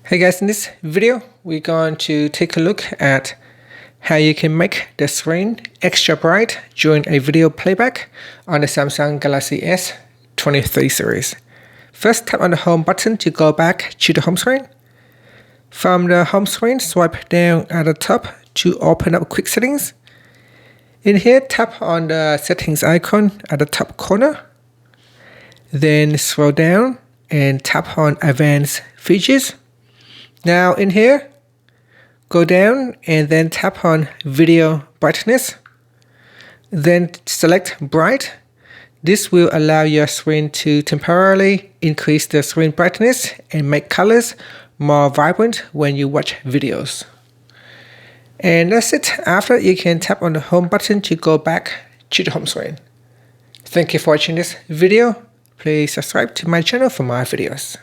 Hey guys, in this video, we're going to take a look at how you can make the screen extra bright during a video playback on the Samsung Galaxy S23 series. First, tap on the home button to go back to the home screen. From the home screen, swipe down at the top to open up quick settings. In here, tap on the settings icon at the top corner. Then scroll down and tap on advanced features. Now in here, go down and then tap on video brightness. Then select bright. This will allow your screen to temporarily increase the screen brightness and make colors more vibrant when you watch videos. And that's it. After, you can tap on the home button to go back to the home screen. Thank you for watching this video. Please subscribe to my channel for more videos.